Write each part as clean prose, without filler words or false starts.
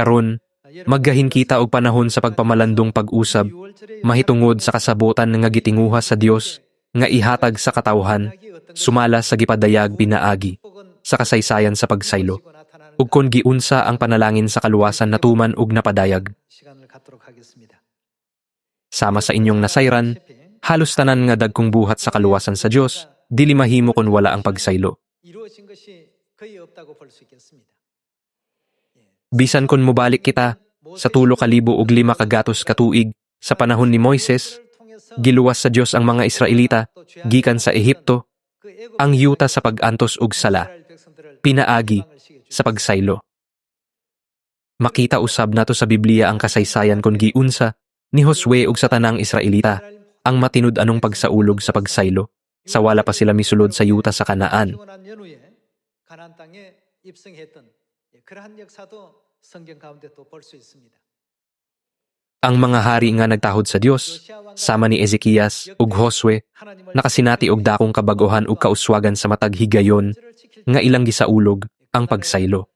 Karon, maggahin kita og panahon sa pagpamalandong pag-usab, mahitungod sa kasabotan nga gitinguha sa Dios, nga ihatag sa katawhan, sumala sa gipadayag pinaagi, sa kasaysayan sa pagsaylo, ug kon giunsa ang panalangin sa kaluwasan natuman ug napadayag. Sama sa inyong nasayran, halos tanan nga dagkong buhat sa kaluwasan sa Dios, dili mahimo kon wala ang pagsaylo. Bisan kon mobalik kita sa 3,500 ka tuig sa panahon ni Moises, giluwas sa Dios ang mga Israelita gikan sa Ehipto, ang yuta sa pag-antos ug sala, pinaagi sa pagsaylo. Makita usab nato sa Biblia ang kasaysayan kon giunsa ni Josue ug sa tanang Israelita ang matinud-anong pagsaulog sa pagsaylo sa wala pa sila misulod sa yuta sa Kanaan. Ang mga hari nga nagtahod sa Dios, sama ni Ezekias ug Josue, nakasinati og dakong kabaguhan ug kauswagan sa matag higayon nga ilang gisaulog ang pagsaylo.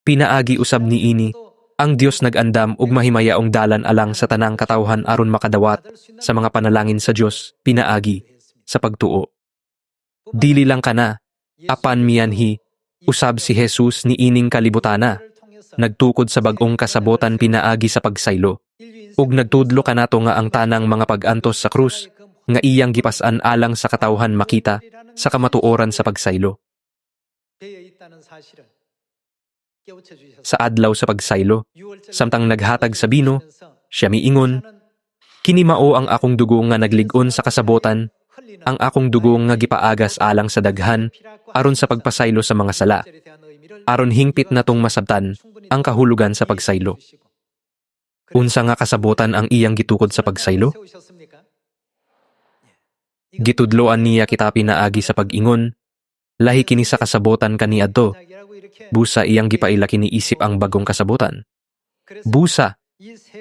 Pinaagi usab niini, ang Dios nag-andam ug mahimayaong dalan alang sa tanang katawhan aron makadawat sa mga panalangin sa Dios, pinaagi sa pagtuo. Dili lang kana, apan miyanhi, usab si Jesus ni ining kalibutana, nagtukod sa bag-ong kasabotan pinaagi sa pagsaylo, ug nagtudlo kanato nga ang tanang mga pag-antos sa krus, nga iyang gipas-an alang sa katawhan makita sa kamatuoran sa pagsaylo. Sa adlaw sa pagsaylo, samtang naghatag sa bino, siya miingon, "Kini mao ang akong dugo nga naglig-on sa kasabotan, ang akong dugo nga gipaagas alang sa daghan, aron sa pagpasaylo sa mga sala, aron hingpit natong masabtan ang kahulugan sa pagsaylo." Unsa nga kasabotan ang iyang gitukod sa pagsaylo? Gitudloan niya kita pinaagi sa pag-ingon, lahi kini sa kasabotan kaniadto. Busa iyang gipaila kini isip ang bagong kasabotan. Busa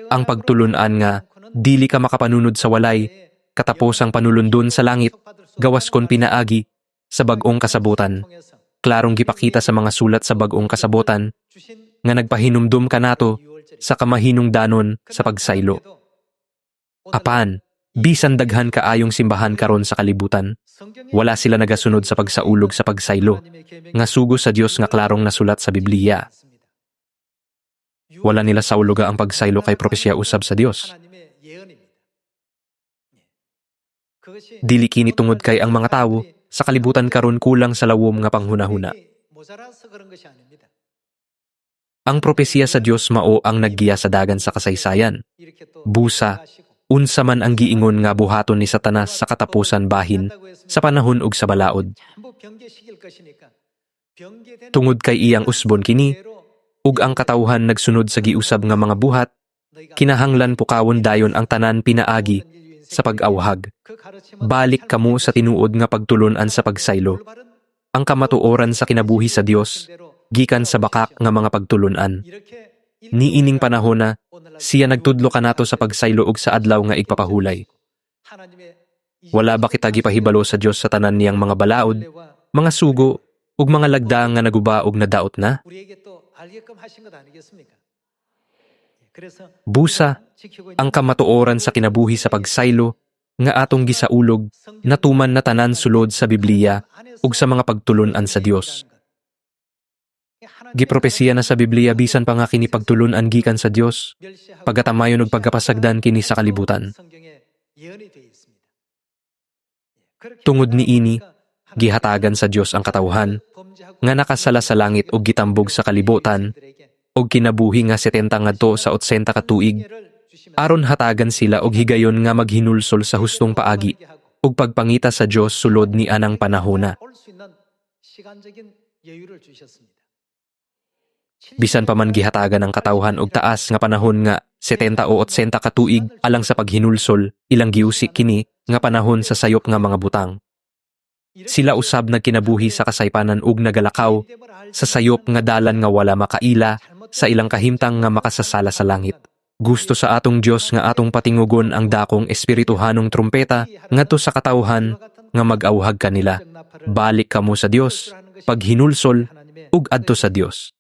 ang pagtulunan nga dili ka makapanunod sa walay, katapos ang panulundon sa langit, gawas kon pinaagi sa bagong kasabotan. Klarong gipakita sa mga sulat sa bagong kasabotan nga nagpahinumdum kanato sa kamahinungdanon sa pagsaylo. Apan, bisan daghan kaayong simbahan karon sa kalibutan, wala sila nagasunod sa pagsaulog sa pagsaylo, nga sugo sa Dios nga klarong nasulat sa Biblia. Wala nila sauluga ang pagsaylo kay propesya usab sa Dios. Dili kini tungod kay ang mga tawo sa kalibutan karon kulang sa lawom nga panghunahuna. Ang propesya sa Dios mao ang naggiya sa dagan sa kasaysayan. Busa, unsa man ang giingon nga buhaton ni Satanas sa katapusan bahin sa panahon ug sa balaod. Tungod kay iyang usbon kini, ug ang katawhan nagsunod sa giusab nga mga buhat, kinahanglan pukawon dayon ang tanan pinaagi sa pag-awhag. Balik kamo sa tinuod nga pagtulon-an sa pagsaylo, ang kamatuoran sa kinabuhi sa Dios, gikan sa bakak nga mga pagtulon-an. Niining panahon na, siya nagtudlo kanato sa pagsaylo ug sa adlaw nga igpapahulay. Wala ba kita gipahibalo sa Dios sa tanan niyang mga balaod, mga sugo, ug mga lagda nga naguba ug nadaot na? Busa, ang kamatuoran sa kinabuhi sa pagsaylo, nga atong gisaulog, natuman na tanan sulod sa Biblia, ug sa mga pagtulon-an sa Dios. Gipropesiya na sa Biblia bisan pa nga kini pagtulon-an gikan sa Dios, pagatamayon ug pagkapasagdan kini sa kalibutan. Tungod niini, gihatagan sa Dios ang katawhan, nga nakasala sa langit ug gitambog sa kalibutan, ug kinabuhi nga 70 ngadto sa 80 ka tuig, aron hatagan sila og higayon nga maghinulsol sa hustong paagi, ug pagpangita sa Dios sulod ni anang panahona. Bisan pa man gihatagan ang katawhan og taas nga panahon nga 70 o 80 ka tuig alang sa paghinulsol, ilang giusik kini nga panahon sa sayop nga mga butang. Sila usab nagkinabuhi sa kasaypanan ug nagalakaw sa sayop nga dalan nga wala makaila sa ilang kahimtang nga makasasala sa langit. Gusto sa atong Dios nga atong patingugon ang dakong espirituhanong trumpeta ngadto sa katawhan nga mag-awhag kanila. Balik kamo sa Dios, paghinulsol, ug adto sa Dios.